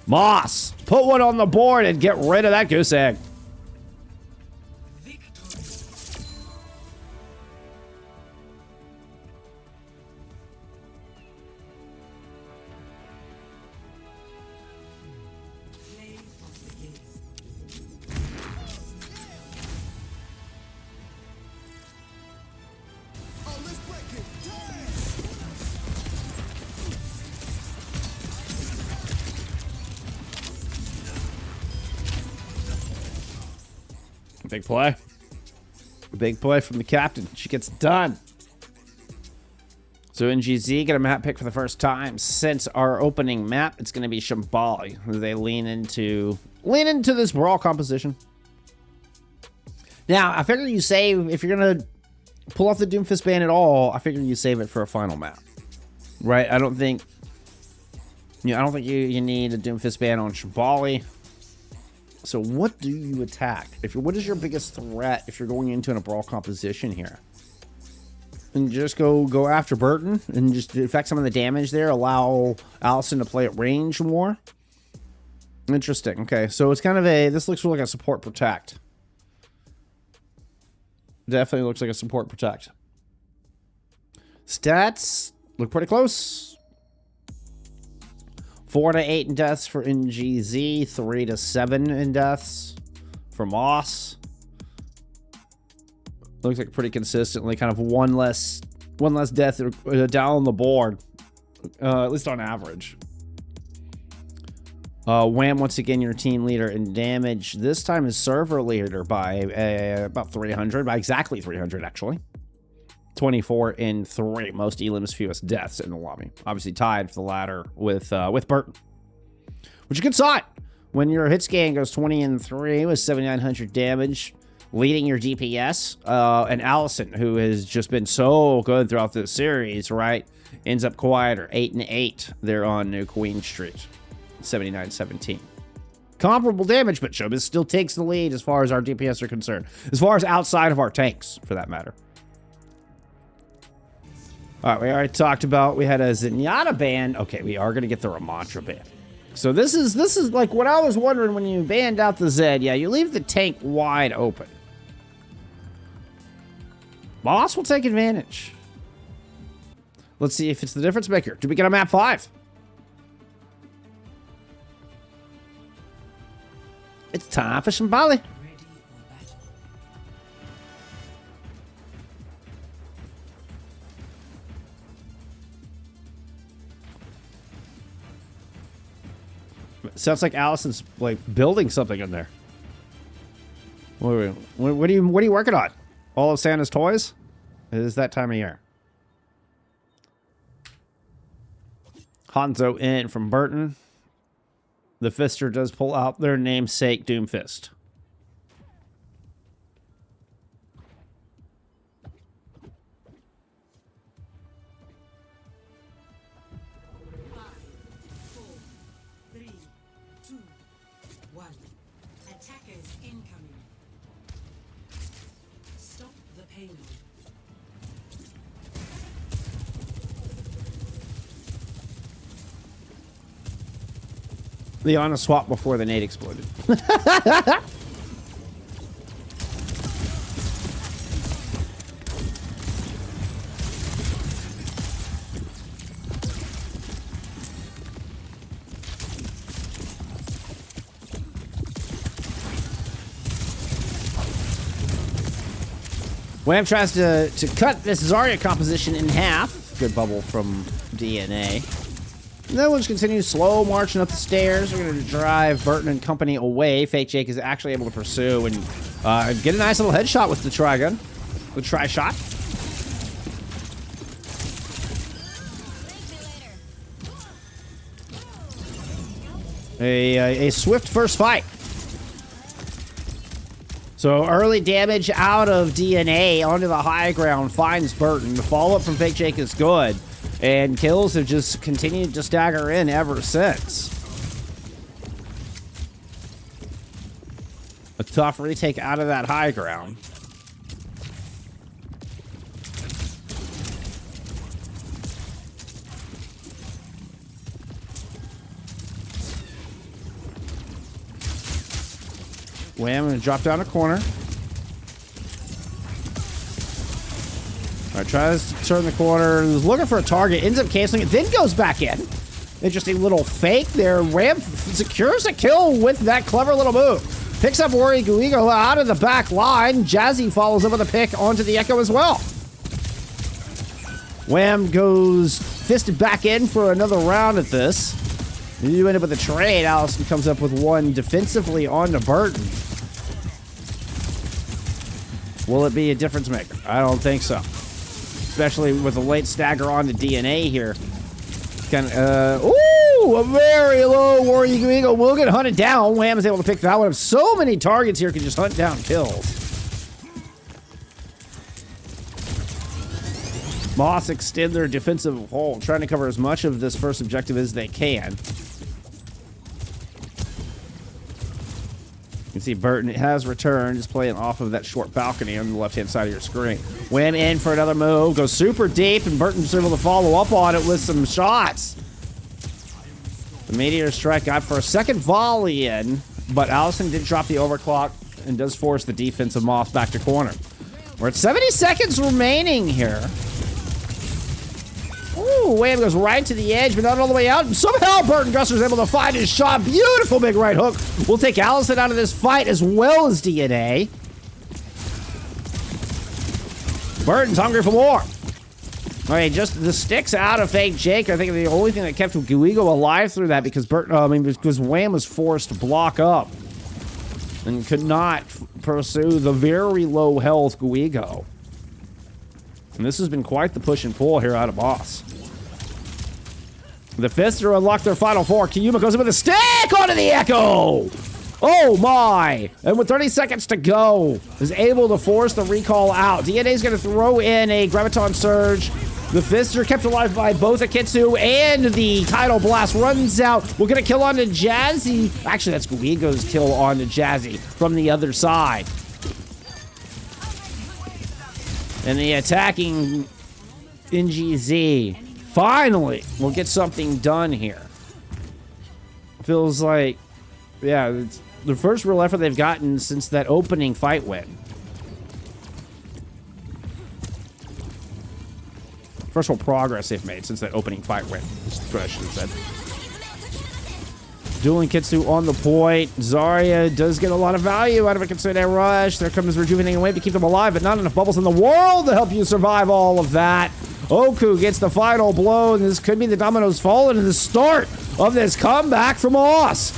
Moss, put one on the board and get rid of that goose egg. Big play. Big play from the captain. She gets done. So NGZ get a map pick for the first time since our opening map. It's going to be Shambali. They lean into this brawl composition. Now, I figure you save, if you're going to pull off the Doomfist ban at all, I figure you save it for a final map. Right? I don't think you need a Doomfist ban on Shambali. So what do you attack? What is your biggest threat if you're going into a brawl composition here? And just go after Burton and just affect some of the damage there. Allow Allison to play at range more. Interesting. Okay, so it's kind of this looks like a support protect. Definitely looks like a support protect. Stats look pretty close. 4 to 8 in deaths for NGZ, 3 to 7 in deaths for Moss. Looks like pretty consistently kind of one less One less death down on the board, at least on average. Wham, once again, your team leader in damage. This time is server leader by about 300, by exactly 300, actually. 24 in 3, most elims, fewest deaths in the lobby. Obviously tied for the ladder with Burton, which is a good sign. When your hit scan goes 20 in 3 with 7,900 damage, leading your DPS, and Allison, who has just been so good throughout this series, right, ends up quieter, 8 and 8. They're on New Queen Street. 79-17. Comparable damage, but Showbiz still takes the lead as far as our DPS are concerned. As far as outside of our tanks, for that matter. All right, we already talked about, we had a Zenyatta ban. Okay, we are going to get the Ramantra ban. So this is like what I was wondering when you banned out the Zed. Yeah, you leave the tank wide open. Moths will take advantage. Let's see if it's the difference maker. Do we get a map 5? It's time for Shambali. Sounds like Allison's like building something in there. What are you working on? All of Santa's toys? It is that time of year. Hanzo in from Burton. The Fister does pull out their namesake Doomfist. Attackers incoming. Stop the payload. The Ana swap before the nade exploded. Wham tries to cut this Zarya composition in half. Good bubble from DNA. And then we'll just continue slow marching up the stairs. We're going to drive Burton and company away. Fake Jake is actually able to pursue and get a nice little headshot with the Trigun. The Tri-Shot. A swift first fight. So early damage out of DNA onto the high ground finds Burton. The follow-up from Fake Jake is good. And kills have just continued to stagger in ever since. A tough retake out of that high ground. Wham, gonna drop down a corner. All right, tries to turn the corner, is looking for a target, ends up canceling it, then goes back in. Interesting little fake there. Ram secures a kill with that clever little move. Picks up Ori Guigo out of the back line. Jazzy follows up with a pick onto the Echo as well. Wham goes fisted back in for another round at this. You end up with a trade. Allison comes up with one defensively onto Burton. Will it be a difference maker? I don't think so. Especially with a late stagger onto DNA here. Kind of, ooh, a very low Warrior Eagle will get hunted down. Wham is able to pick that one up. So many targets here can just hunt down kills. Moths extend their defensive hold, trying to cover as much of this first objective as they can. You can see Burton has returned, just playing off of that short balcony on the left-hand side of your screen. Wham in for another move, goes super deep, and Burton's able to follow up on it with some shots. The Meteor Strike got for a second volley in, but Allison did drop the overclock and does force the defensive Moths back to corner. We're at 70 seconds remaining here. Ooh, Wham goes right to the edge, but not all the way out. And somehow Burton Gusser's able to find his shot. Beautiful big right hook. We'll take Allison out of this fight as well as DNA. Burton's hungry for more. All right, just the sticks out of Fake Jake. I think the only thing that kept Guigo alive through that because because Wham was forced to block up and could not pursue the very low health Guigo. And this has been quite the push and pull here out of Moths. The Fister unlocked their final 4. Kiyuma goes in with a stick onto the Echo! Oh my! And with 30 seconds to go, is able to force the recall out. DNA's gonna throw in a Graviton Surge. The Fister kept alive by both Akitsu and the Tidal Blast runs out. We're gonna kill onto Jazzy. Actually, that's Guigo's kill onto Jazzy from the other side. And the attacking NGZ finally will get something done here. Feels like, yeah, it's the first real effort they've gotten since that opening fight win. First real progress they've made since that opening fight win. That's what I should have said. Dueling Kitsu on the point. Zarya does get a lot of value out of a Kitsune Rush. There comes Rejuvenating Wave to keep them alive, but not enough bubbles in the world to help you survive all of that. Oku gets the final blow, and this could be the dominoes falling in the start of this comeback from Moss.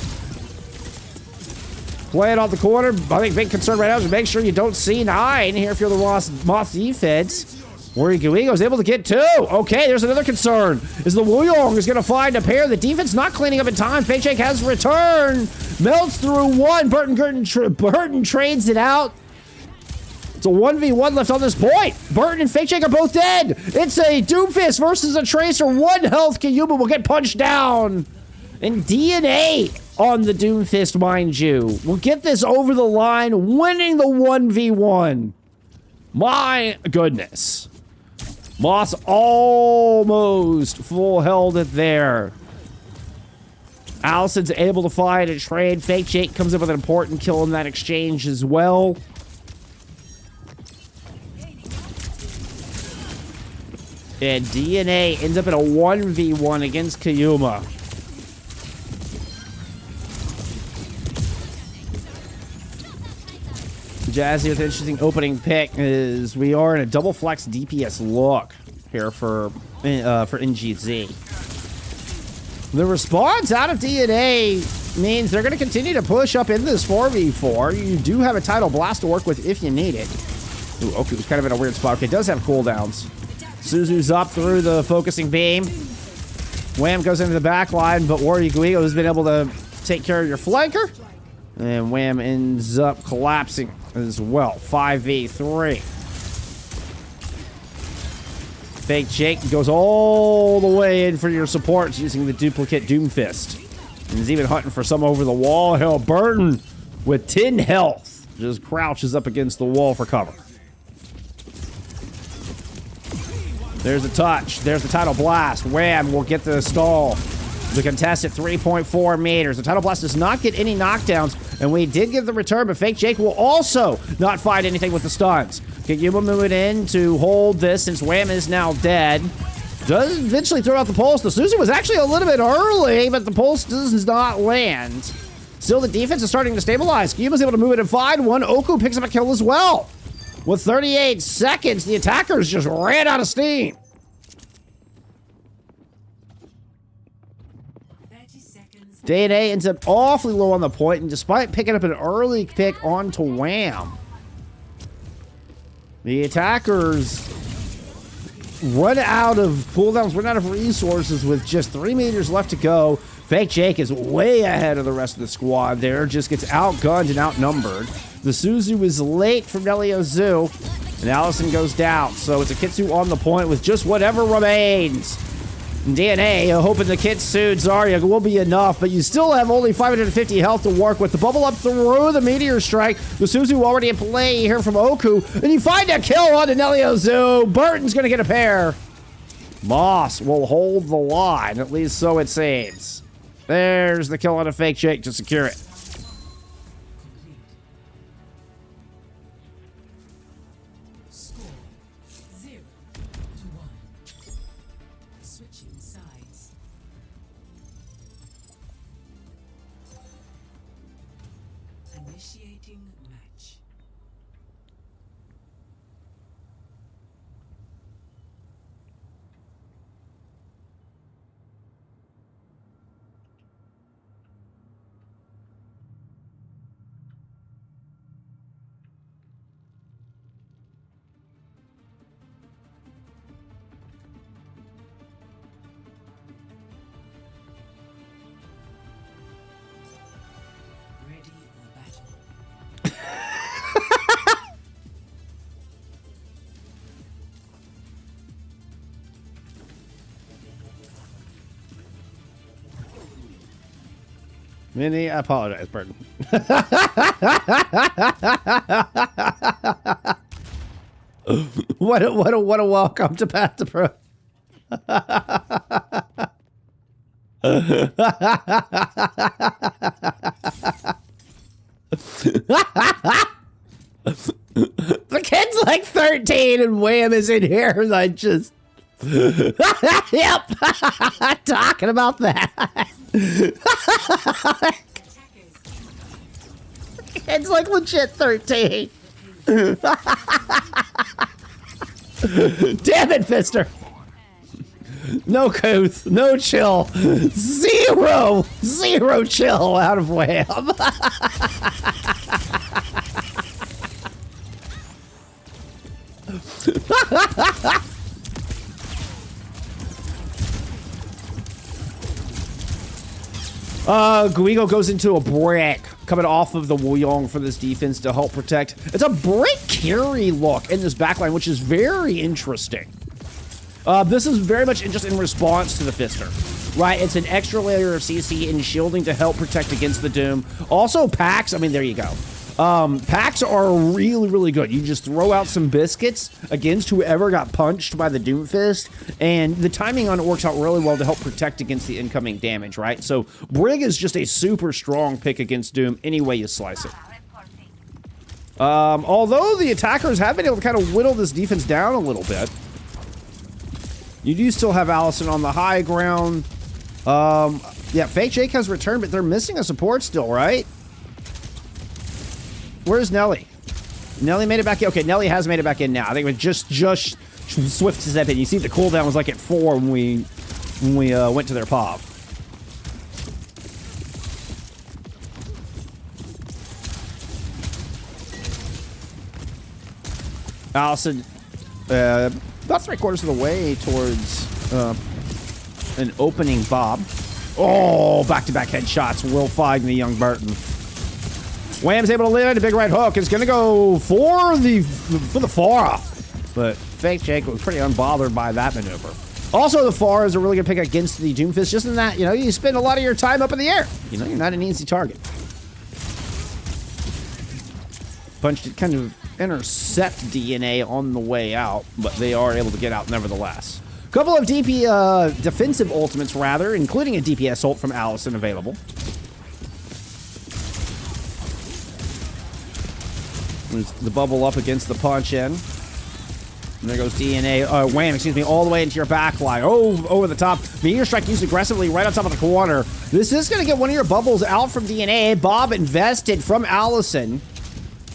Play it on the corner. I think big concern right now is to make sure you don't C9 here if you're the Moth defense. Where Guigo's able to get 2. Okay, there's another concern. Is the Wuyong is going to find a pair. The defense not cleaning up in time. Fake Shake has returned. Melts through 1. Burton trades it out. It's a 1v1 left on this point. Burton and Fake Shake are both dead. It's a Doomfist versus a Tracer. 1 health. Kiyuma will get punched down. And DNA on the Doomfist, mind you, will get this over the line, winning the 1v1. My goodness. Moss almost full held it there. Allison's able to find a trade. Fake Jake comes up with an important kill in that exchange as well. And DNA ends up in a 1v1 against Kiyuma. Jazzy with an interesting opening pick is we are in a double flex DPS look here for NGZ. The response out of DNA means they're going to continue to push up in this 4v4. You do have a Tidal Blast to work with if you need it. Ooh, Oku's kind of in a weird spot. Okay, it does have cooldowns. Suzu's up through the focusing beam. Wham goes into the back line, but Warrior Guigo has been able to take care of your flanker. And Wham ends up collapsing as well. 5v3. Fake Jake goes all the way in for your supports using the duplicate Doomfist. And is even hunting for some over the wall. Hell, Burton with 10 health just crouches up against the wall for cover. There's the touch. There's the Tidal Blast. Wham will get the stall. The contest at 3.4 meters. The Tidal Blast does not get any knockdowns, and we did get the return, but Fake Jake will also not find anything with the stuns. Kiyuma moving in to hold this since Wham is now dead. Does eventually throw out the pulse. The Suzu was actually a little bit early, but the pulse does not land. Still, the defense is starting to stabilize. Kiyuma's able to move it and find one. Oku picks up a kill as well. With 38 seconds, the attackers just ran out of steam. Day-Day ends up awfully low on the point, and despite picking up an early pick onto Wham, the attackers run out of cooldowns, run out of resources with just 3 meters left to go. Fake Jake is way ahead of the rest of the squad there, just gets outgunned and outnumbered. The Suzu is late from Neliozu, and Allison goes down, so it's a Kitsu on the point with just whatever remains. DNA hoping the Kitsu Zarya will be enough, but you still have only 550 health to work with. The bubble up through the Meteor Strike. The Suzu already in play here from Oku, and you find a kill on Neliozu. Burton's going to get a pair. Moss will hold the line, at least so it seems. There's the kill on a Fake Jake to secure it. Initiating match. Minnie, I apologize, Burton. What a welcome to Path to Pro. The kid's like 13 and Wham is in here and I just yep. Talking about that. Kid's like legit 13. Damn it, Fister. No couth, no chill. Zero chill out of Wham. Guigo goes into a brick coming off of the Wuyong for this defense to help protect. It's a brick carry look in this backline, which is very interesting. This is very much just in response to the Fister, right? It's an extra layer of CC and shielding to help protect against the Doom. Also, packs, I mean, there you go. Packs are really, really good. You just throw out some biscuits against whoever got punched by the Doomfist, and the timing on it works out really well to help protect against the incoming damage, right? So Brig is just a super strong pick against Doom any way you slice it. Although the attackers have been able to kind of whittle this defense down a little bit, you do still have Allison on the high ground. Yeah, Fake Jake has returned, but they're missing a support still, right? Where's Nelly? Nelly made it back in. Okay, Nelly has made it back in now. I think it was just swift step in. You see the cooldown was like at 4 when we went to their pop. Allison, about 3/4 of the way towards an opening bob. Oh, back-to-back headshots will find the young Burton. Wham's able to live. A big right hook is going to go for the Pharah. But Fake Jake was pretty unbothered by that maneuver. Also, the Pharah is a really good pick against the Doomfist, just in that, you know, you spend a lot of your time up in the air. You know, you're not an easy target. Punched it kind of intercept DNA on the way out, but they are able to get out nevertheless. A couple of DP defensive ultimates, rather, including a DPS ult from Allison available. There's the bubble up against the punch in. And there goes DNA. Wham, excuse me, all the way into your back line. Oh, over the top. Meteor Strike used aggressively right on top of the corner. This is going to get one of your bubbles out from DNA. Bob invested from Allison.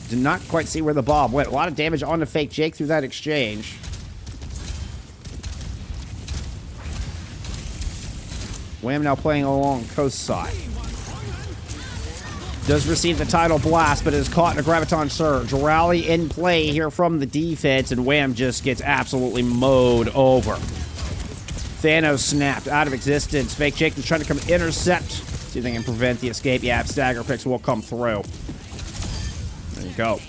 Did not quite see where the Bob went. A lot of damage on the Fake Jake through that exchange. Wham now playing along coast side. Does receive the tidal blast, but is caught in a Graviton Surge. Rally in play here from the defense, and Wham just gets absolutely mowed over. Thanos snapped out of existence. Fake Jake is trying to come intercept. See if they can prevent the escape. Yeah, stagger picks will come through. There you go.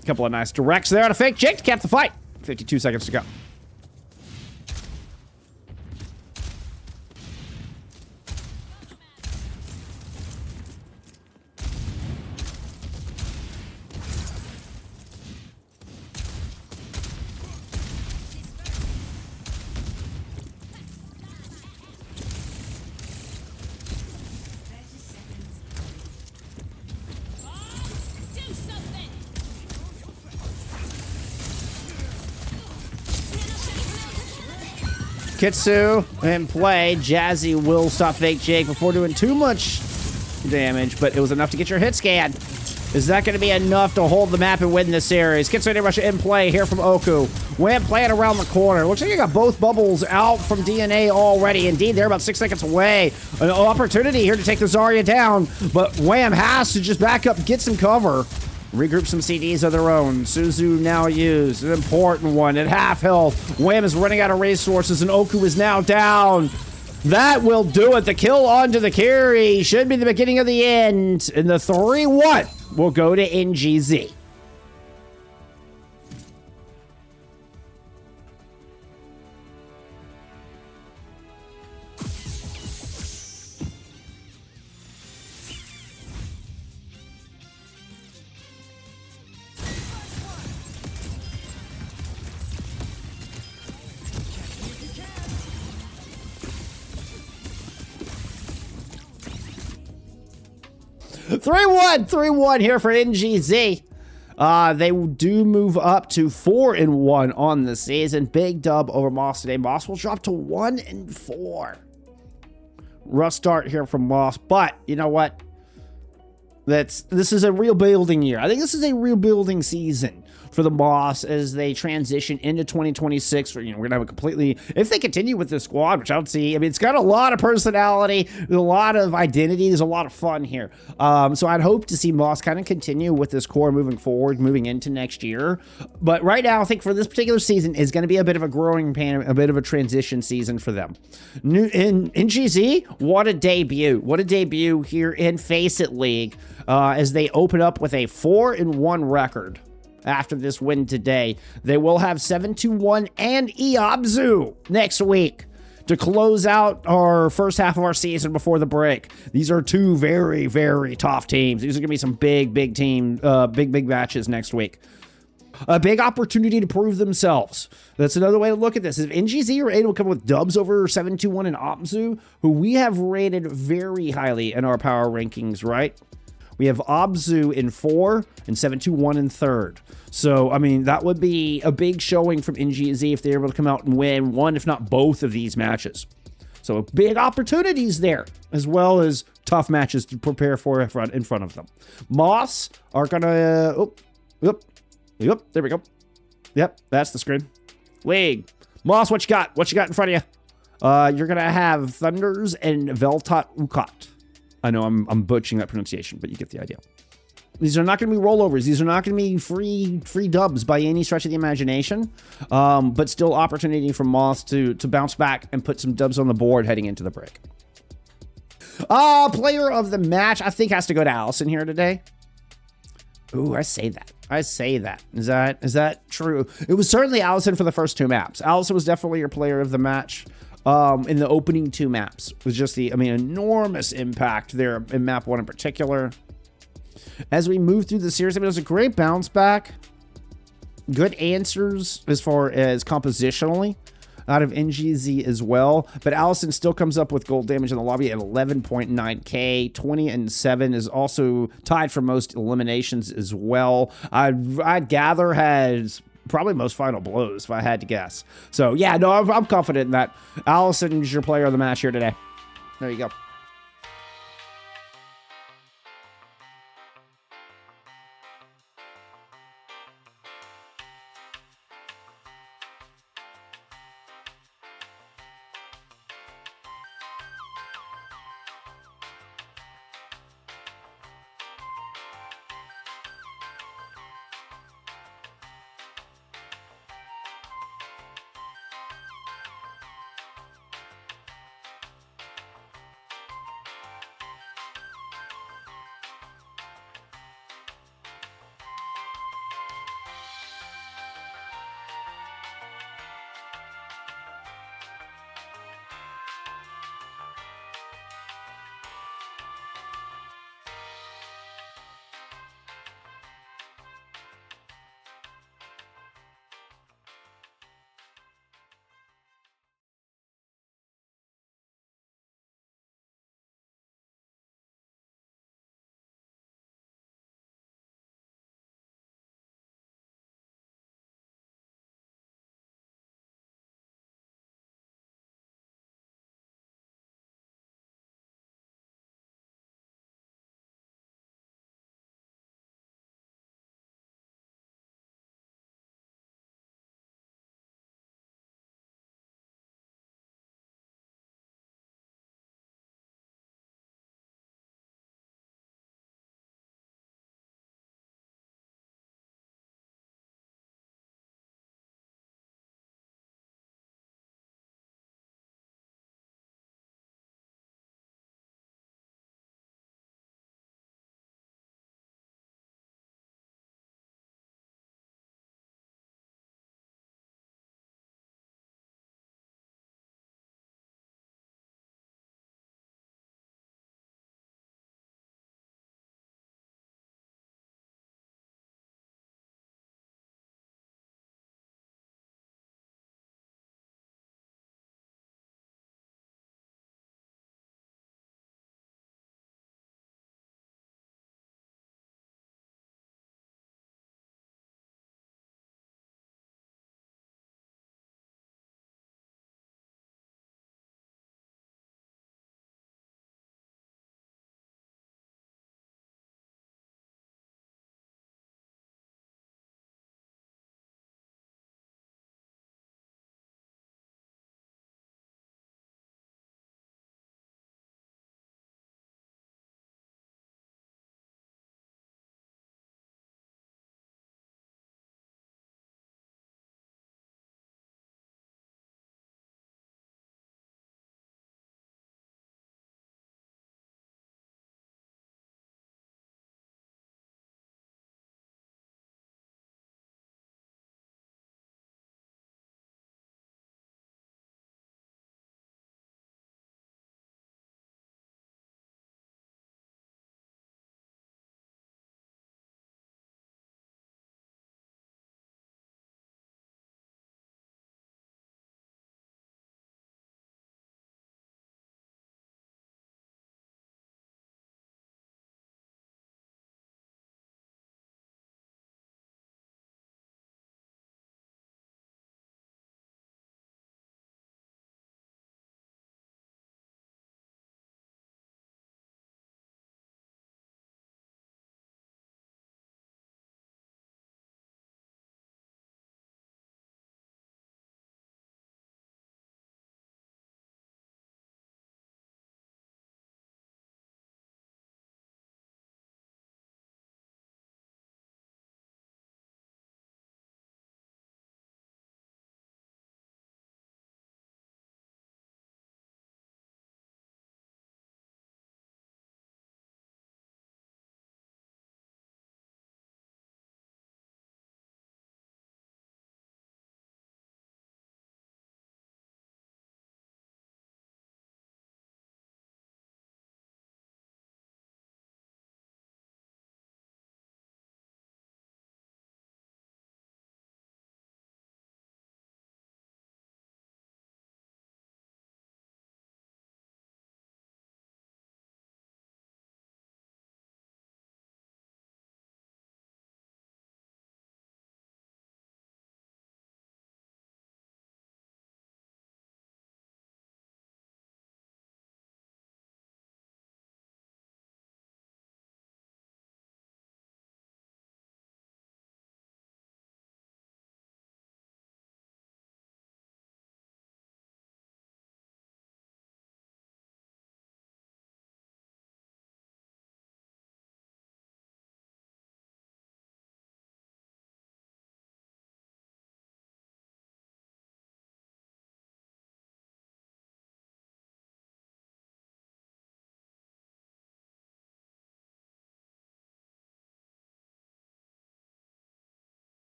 A couple of nice directs there on a Fake Jake to cap the fight. 52 seconds to go. Kitsu in play. Jazzy will stop Fake Jake before doing too much damage, but it was enough to get your hit scan. Is that going to be enough to hold the map and win this series? Kitsu Rush in play here from Oku. Wham playing around the corner. Looks like you got both bubbles out from DNA already. Indeed, they're about 6 seconds away. An opportunity here to take the Zarya down, but Wham has to just back up, get some cover. Regroup some CDs of their own. Suzu now used. An important one at half health. Wham is running out of resources, and Oku is now down. That will do it. The kill onto the carry should be the beginning of the end. And the 3-1 will go to NGZ. 3-1, 3-1 here for NGZ. They do move up to 4-1 on the season. Big dub over Moths today. Moths will drop to 1-4. Rough start here from Moths, but you know what? This is a rebuilding year. I think this is a rebuilding season for the Moths as they transition into 2026. We're gonna have a completely, if they continue with this squad, which I don't see. I mean, it's got a lot of personality, a lot of identity. There's a lot of fun here. So I'd hope to see Moths kind of continue with this core moving forward, moving into next year. But right now, I think for this particular season is going to be a bit of a growing pain, a bit of a transition season for them. In GZ, what a debut! What a debut here in FACEIT League as they open up with a 4-1 record. After this win today, they will have 7-1 and Iabzu next week to close out our first half of our season before the break. These are two very, very tough teams. These are going to be some big matches next week. A big opportunity to prove themselves. That's another way to look at this. If NGZ are able to come up with dubs over 7-1 and Abzu, who we have rated very highly in our power rankings, right? We have Abzu in 4 and 7-1 in 3rd. So, I mean, that would be a big showing from NGZ if they're able to come out and win one, if not both of these matches. So, big opportunities there, as well as tough matches to prepare for in front of them. Moths are going to... Yep, there we go. Yep, that's the screen. League. Moths, what you got? What you got in front of you? You're going to have Thunders and Veltot Ukat. I know I'm butchering that pronunciation, but you get the idea. These are not going to be rollovers. These are not going to be free dubs by any stretch of the imagination, but still opportunity for Moths to bounce back and put some dubs on the board heading into the break. Player of the match, I think, has to go to Allison here today. Ooh, I say that. Is that true? It was certainly Allison for the first 2 maps. Allison was definitely your player of the match. In the opening 2 maps was just enormous impact there in map 1 in particular. As we move through the series, it was a great bounce back. Good answers as far as compositionally out of NGZ as well. But Allison still comes up with gold damage in the lobby at 11.9k. 20-7 is also tied for most eliminations as well. I'd gather has probably most final blows if I had to guess. So yeah, no, I'm confident in that. Allison is your player of the match here today. There you go.